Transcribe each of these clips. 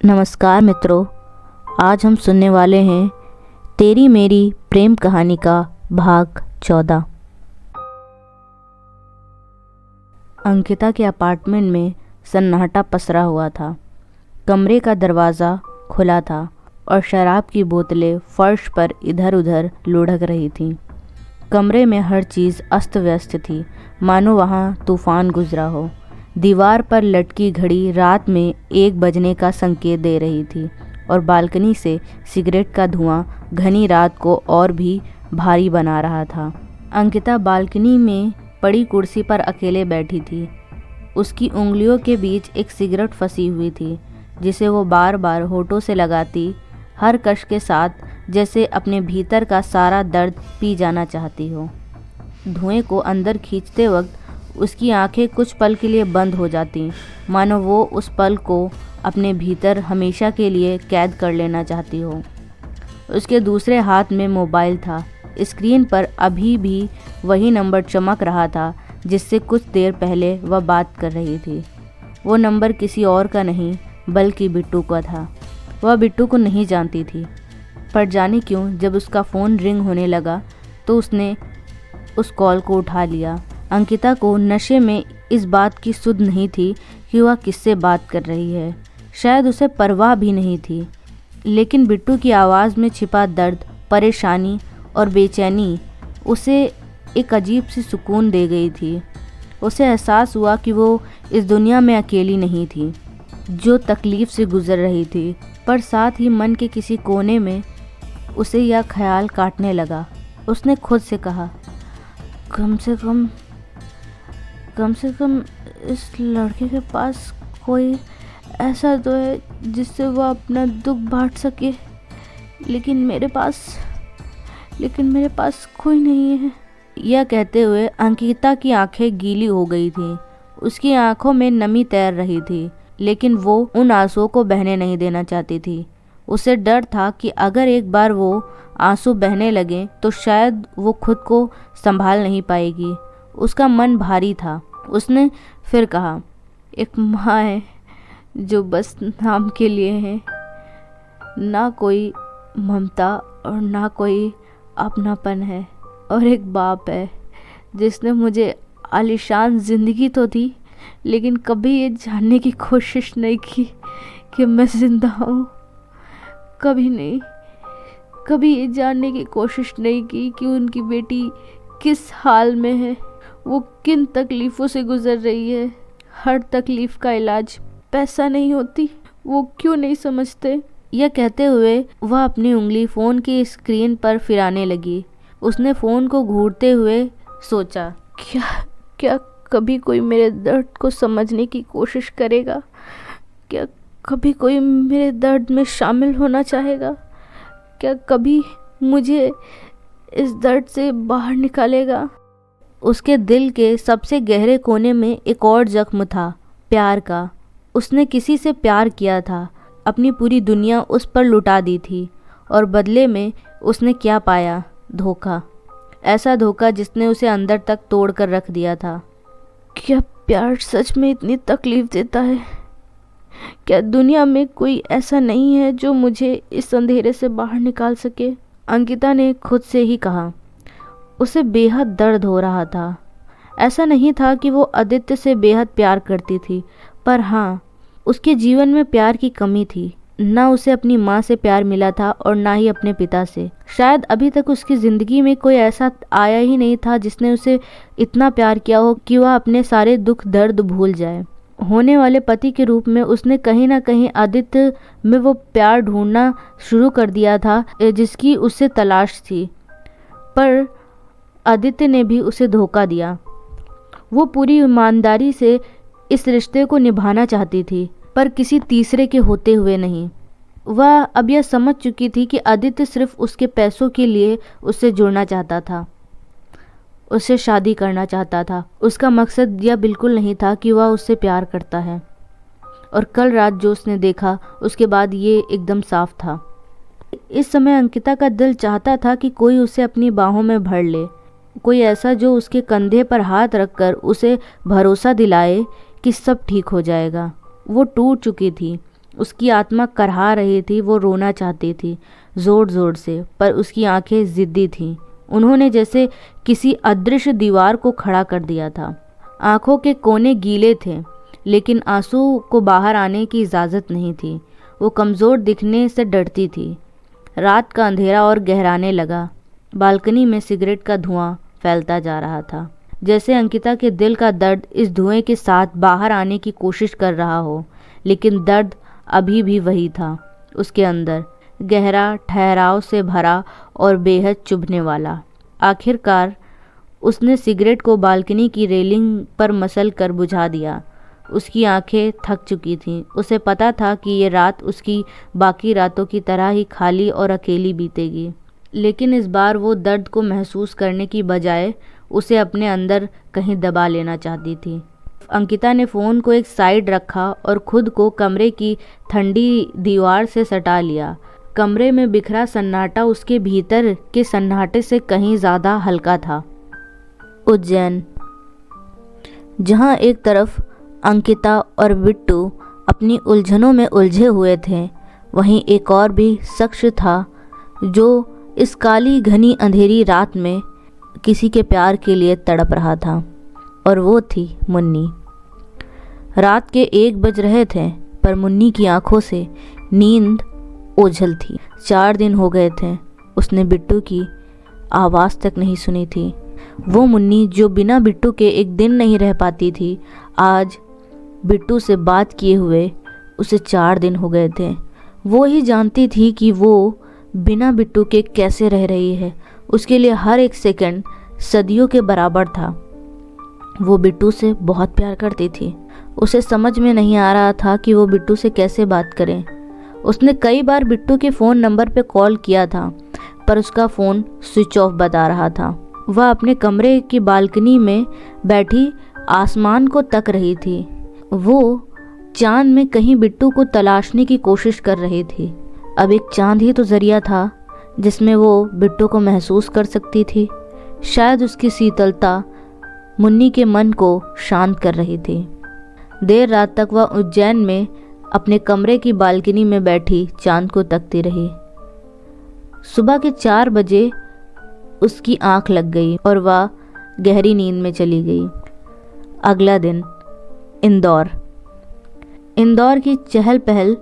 नमस्कार मित्रों, आज हम सुनने वाले हैं तेरी मेरी प्रेम कहानी का भाग 14। अंकिता के अपार्टमेंट में सन्नाटा पसरा हुआ था। कमरे का दरवाज़ा खुला था और शराब की बोतलें फर्श पर इधर उधर लुढ़क रही थीं। कमरे में हर चीज़ अस्त व्यस्त थी, मानो वहाँ तूफान गुजरा हो। दीवार पर लटकी घड़ी रात में 1 बजने का संकेत दे रही थी और बालकनी से सिगरेट का धुआं घनी रात को और भी भारी बना रहा था। अंकिता बालकनी में पड़ी कुर्सी पर अकेले बैठी थी। उसकी उंगलियों के बीच एक सिगरेट फंसी हुई थी, जिसे वो बार बार होठों से लगाती, हर कश के साथ, जैसे अपने भीतर का सारा दर्द पी जाना चाहती हो। धुएं को अंदर खींचते वक्त उसकी आंखें कुछ पल के लिए बंद हो जाती, मानो वो उस पल को अपने भीतर हमेशा के लिए कैद कर लेना चाहती हो। उसके दूसरे हाथ में मोबाइल था। स्क्रीन पर अभी भी वही नंबर चमक रहा था जिससे कुछ देर पहले वह बात कर रही थी। वो नंबर किसी और का नहीं बल्कि बिट्टू का था। वह बिट्टू को नहीं जानती थी, पर जाने क्यों जब उसका फ़ोन रिंग होने लगा तो उसने उस कॉल को उठा लिया। अंकिता को नशे में इस बात की सुध नहीं थी कि वह किससे बात कर रही है। शायद उसे परवाह भी नहीं थी, लेकिन बिट्टू की आवाज़ में छिपा दर्द, परेशानी और बेचैनी उसे एक अजीब सी सुकून दे गई थी। उसे एहसास हुआ कि वो इस दुनिया में अकेली नहीं थी जो तकलीफ़ से गुज़र रही थी, पर साथ ही मन के किसी कोने में उसे यह ख्याल काटने लगा। उसने खुद से कहा, कम से कम इस लड़के के पास कोई ऐसा तो है जिससे वह अपना दुख बांट सके, लेकिन मेरे पास कोई नहीं है। यह कहते हुए अंकिता की आंखें गीली हो गई थीं। उसकी आंखों में नमी तैर रही थी, लेकिन वो उन आंसुओं को बहने नहीं देना चाहती थी। उसे डर था कि अगर एक बार वो आंसू बहने लगे तो शायद वो खुद को संभाल नहीं पाएगी। उसका मन भारी था। उसने फिर कहा, एक माँ है जो बस नाम के लिए है, ना कोई ममता और ना कोई अपनापन है, और एक बाप है जिसने मुझे आलीशान जिंदगी तो दी, लेकिन कभी ये जानने की कोशिश नहीं की कि मैं जिंदा हूँ। कभी नहीं, कभी ये जानने की कोशिश नहीं की कि उनकी बेटी किस हाल में है, वो किन तकलीफ़ों से गुज़र रही है। हर तकलीफ़ का इलाज पैसा नहीं होती, वो क्यों नहीं समझते। यह कहते हुए वह अपनी उंगली फ़ोन की स्क्रीन पर फिराने लगी। उसने फ़ोन को घूरते हुए सोचा, क्या कभी कोई मेरे दर्द को समझने की कोशिश करेगा? क्या कभी कोई मेरे दर्द में शामिल होना चाहेगा? क्या कभी मुझे इस दर्द से बाहर निकालेगा? उसके दिल के सबसे गहरे कोने में एक और जख्म था, प्यार का। उसने किसी से प्यार किया था, अपनी पूरी दुनिया उस पर लुटा दी थी, और बदले में उसने क्या पाया? धोखा। ऐसा धोखा जिसने उसे अंदर तक तोड़ कर रख दिया था। क्या प्यार सच में इतनी तकलीफ़ देता है? क्या दुनिया में कोई ऐसा नहीं है जो मुझे इस अंधेरे से बाहर निकाल सके? अंकिता ने खुद से ही कहा। उसे बेहद दर्द हो रहा था। ऐसा नहीं था कि वो आदित्य से बेहद प्यार करती थी, पर हाँ, उसके जीवन में प्यार की कमी थी। ना उसे अपनी माँ से प्यार मिला था और ना ही अपने पिता से। शायद अभी तक उसकी ज़िंदगी में कोई ऐसा आया ही नहीं था जिसने उसे इतना प्यार किया हो कि वह अपने सारे दुख दर्द भूल जाए। होने वाले पति के रूप में उसने कहीं ना कहीं आदित्य में वो प्यार ढूंढना शुरू कर दिया था जिसकी उसे तलाश थी, पर आदित्य ने भी उसे धोखा दिया। वो पूरी ईमानदारी से इस रिश्ते को निभाना चाहती थी, पर किसी तीसरे के होते हुए नहीं। वह अब यह समझ चुकी थी कि आदित्य सिर्फ उसके पैसों के लिए उससे जुड़ना चाहता था, उससे शादी करना चाहता था। उसका मकसद यह बिल्कुल नहीं था कि वह उससे प्यार करता है। और कल रात जो उसने देखा, उसके बाद ये एकदम साफ था। इस समय अंकिता का दिल चाहता था कि कोई उसे अपनी बाहों में भर ले, कोई ऐसा जो उसके कंधे पर हाथ रखकर उसे भरोसा दिलाए कि सब ठीक हो जाएगा। वो टूट चुकी थी, उसकी आत्मा करहा रही थी, वो रोना चाहती थी ज़ोर ज़ोर से, पर उसकी आंखें ज़िद्दी थीं। उन्होंने जैसे किसी अदृश्य दीवार को खड़ा कर दिया था। आंखों के कोने गीले थे, लेकिन आंसू को बाहर आने की इजाज़त नहीं थी। वो कमज़ोर दिखने से डरती थी। रात का अंधेरा और गहराने लगा। बालकनी में सिगरेट का धुआं फैलता जा रहा था, जैसे अंकिता के दिल का दर्द इस धुएं के साथ बाहर आने की कोशिश कर रहा हो, लेकिन दर्द अभी भी वही था उसके अंदर, गहरा, ठहराव से भरा और बेहद चुभने वाला। आखिरकार उसने सिगरेट को बालकनी की रेलिंग पर मसल कर बुझा दिया। उसकी आंखें थक चुकी थीं। उसे पता था कि ये रात उसकी बाकी रातों की तरह ही खाली और अकेली बीतेगी, लेकिन इस बार वो दर्द को महसूस करने की बजाय उसे अपने अंदर कहीं दबा लेना चाहती थी। अंकिता ने फ़ोन को एक साइड रखा और खुद को कमरे की ठंडी दीवार से सटा लिया। कमरे में बिखरा सन्नाटा उसके भीतर के सन्नाटे से कहीं ज़्यादा हल्का था। उज्जैन, जहाँ एक तरफ अंकिता और बिट्टू अपनी उलझनों में उलझे हुए थे, वहीं एक और भी शख्स था जो इस काली घनी अंधेरी रात में किसी के प्यार के लिए तड़प रहा था, और वो थी मुन्नी। रात के 1 बज रहे थे, पर मुन्नी की आंखों से नींद ओझल थी। 4 दिन हो गए थे उसने बिट्टू की आवाज़ तक नहीं सुनी थी। वो मुन्नी जो बिना बिट्टू के एक दिन नहीं रह पाती थी, आज बिट्टू से बात किए हुए उसे 4 दिन हो गए थे। वो ही जानती थी कि वो बिना बिट्टू के कैसे रह रही है। उसके लिए हर एक सेकंड सदियों के बराबर था। वो बिट्टू से बहुत प्यार करती थी। उसे समझ में नहीं आ रहा था कि वो बिट्टू से कैसे बात करे। उसने कई बार बिट्टू के फ़ोन नंबर पे कॉल किया था, पर उसका फ़ोन स्विच ऑफ बता रहा था। वह अपने कमरे की बालकनी में बैठी आसमान को तक रही थी। वो चांद में कहीं बिट्टू को तलाशने की कोशिश कर रही थी। अब एक चांद ही तो जरिया था जिसमें वो बिट्टू को महसूस कर सकती थी। शायद उसकी शीतलता मुन्नी के मन को शांत कर रही थी। देर रात तक वह उज्जैन में अपने कमरे की बालकनी में बैठी चांद को तकती रही। सुबह के 4 बजे उसकी आंख लग गई और वह गहरी नींद में चली गई। अगला दिन इंदौर की चहल पहल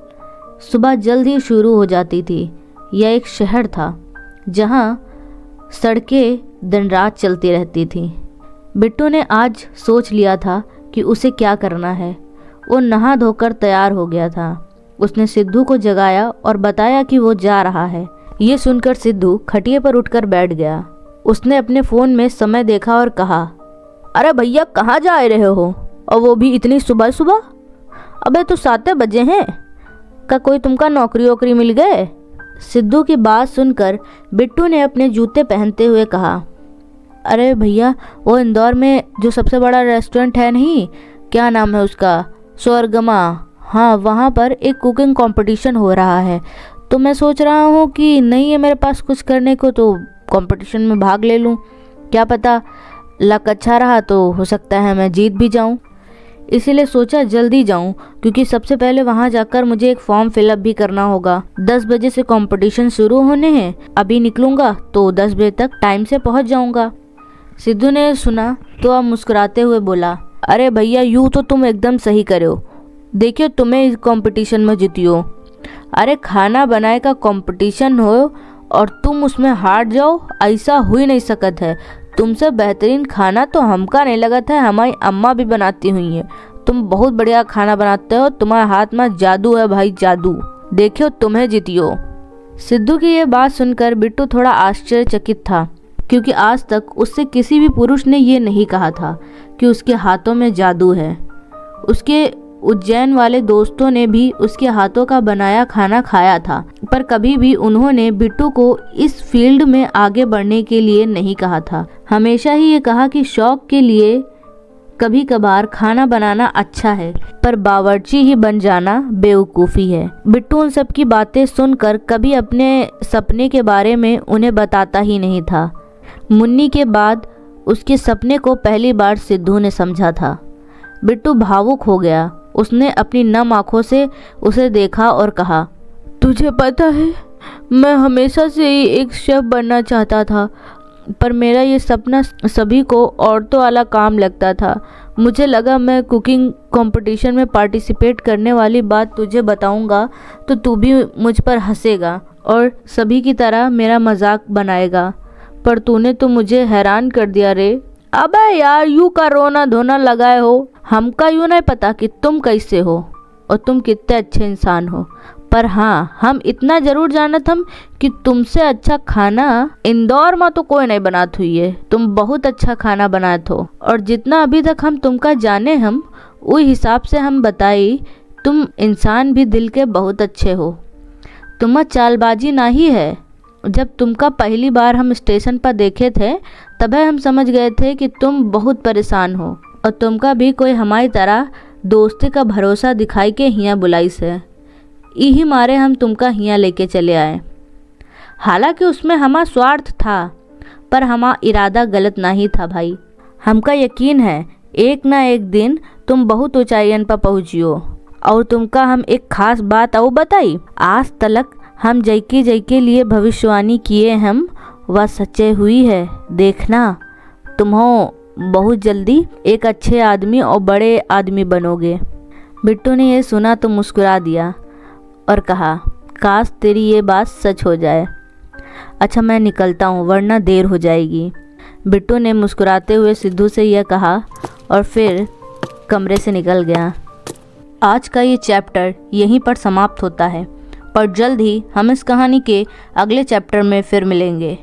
सुबह जल्द ही शुरू हो जाती थी। यह एक शहर था जहां सड़कें दिन रात चलती रहती थीं। बिट्टू ने आज सोच लिया था कि उसे क्या करना है। वो नहा धोकर तैयार हो गया था। उसने सिद्धू को जगाया और बताया कि वो जा रहा है। ये सुनकर सिद्धू खटिए पर उठकर बैठ गया। उसने अपने फ़ोन में समय देखा और कहा, अरे भैया कहाँ जा रहे हो, और वो भी इतनी सुबह सुबह? अबे तो 7 बजे हैं। का कोई तुमका नौकरी वोकरी मिल गए? सिद्धू की बात सुनकर बिट्टू ने अपने जूते पहनते हुए कहा, अरे भैया वो इंदौर में जो सबसे बड़ा रेस्टोरेंट है नहीं, क्या नाम है उसका, स्वर्गमा, हाँ वहाँ पर एक कुकिंग कंपटीशन हो रहा है। तो मैं सोच रहा हूँ कि नहीं है मेरे पास कुछ करने को, तो कंपटीशन में भाग ले लूँ। क्या पता लक अच्छा रहा तो हो सकता है मैं जीत भी जाऊँ। इसीलिए सोचा जल्दी जाऊं, क्योंकि सबसे पहले वहां जाकर मुझे एक फॉर्म फिलअप भी करना होगा। 10 बजे से कंपटीशन शुरू होने हैं। अभी निकलूंगा तो 10 बजे तक टाइम से पहुंच जाऊंगा। सिद्धू ने सुना तो अब मुस्कुराते हुए बोला, अरे भैया यूँ तो तुम एकदम सही करो। देखियो तुम्हें इस कंपटीशन में जीतियो। अरे खाना बनाए का कंपटीशन हो और तुम उसमें हार जाओ, ऐसा हो ही नहीं सकत है। तुमसे बेहतरीन खाना तो हमका नहीं लगता है, हमारी अम्मा भी बनाती हुई है। तुम बहुत बढ़िया खाना बनाते हो, तुम्हारे हाथ में जादू है भाई, जादू। देखियो तुम्हें जीतियो। सिद्धू की ये बात सुनकर बिट्टू थोड़ा आश्चर्यचकित था, क्योंकि आज तक उससे किसी भी पुरुष ने ये नहीं कहा था कि उसके हाथों में जादू है। उसके उज्जैन वाले दोस्तों ने भी उसके हाथों का बनाया खाना खाया था, पर कभी भी उन्होंने बिट्टू को इस फील्ड में आगे बढ़ने के लिए नहीं कहा था। हमेशा ही ये कहा कि शौक के लिए कभी कभार खाना बनाना अच्छा है, पर बावर्ची ही बन जाना बेवकूफ़ी है। बिट्टू उन सब की बातें सुनकर कभी अपने सपने के बारे में उन्हें बताता ही नहीं था। मुन्नी के बाद उसके सपने को पहली बार सिद्धू ने समझा था। बिट्टू भावुक हो गया। उसने अपनी नम आंखों से उसे देखा और कहा, तुझे पता है, मैं हमेशा से ही एक शेफ बनना चाहता था, पर मेरा ये सपना सभी को औरतों वाला काम लगता था। मुझे लगा मैं कुकिंग कंपटीशन में पार्टिसिपेट करने वाली बात तुझे बताऊंगा तो तू भी मुझ पर हंसेगा और सभी की तरह मेरा मजाक बनाएगा, पर तूने तो मुझे हैरान कर दिया रे। अबे यार, यूं का रोना धोना लगाए हो, हमका यूं नहीं पता कि तुम कैसे हो और तुम कितने अच्छे इंसान हो, पर हाँ, हम इतना जरूर जानत हम कि तुमसे अच्छा खाना इंदौर में तो कोई नहीं बनात हुई है। तुम बहुत अच्छा खाना बनात हो और जितना अभी तक हम तुमका जाने हम उस हिसाब से हम बताई, तुम इंसान भी दिल के बहुत अच्छे हो। तुम्हारा चालबाजी ना ही है। जब तुमका पहली बार हम स्टेशन पर देखे थे तभी हम समझ गए थे कि तुम बहुत परेशान हो और तुमका भी कोई हमारी तरह दोस्ती का भरोसा दिखाई के हियाँ बुलाई से, यही मारे हम तुमका हियाँ लेके चले आए। हालांकि उसमें हमारा स्वार्थ था, पर हमारा इरादा गलत नहीं था भाई। हमका यकीन है एक ना एक दिन तुम बहुत ऊंचाइयन पर पहुँचियो। और तुमका हम एक खास बात और बताई, आज तक हम जैके लिए भविष्यवाणी किए हम वह सच्चे हुई है। देखना, तुम्हों बहुत जल्दी एक अच्छे आदमी और बड़े आदमी बनोगे। बिट्टू ने यह सुना तो मुस्कुरा दिया और कहा, काश तेरी ये बात सच हो जाए। अच्छा, मैं निकलता हूँ वरना देर हो जाएगी। बिट्टू ने मुस्कुराते हुए सिद्धू से यह कहा और फिर कमरे से निकल गया। आज का ये चैप्टर यहीं पर समाप्त होता है, पर जल्द ही हम इस कहानी के अगले चैप्टर में फिर मिलेंगे।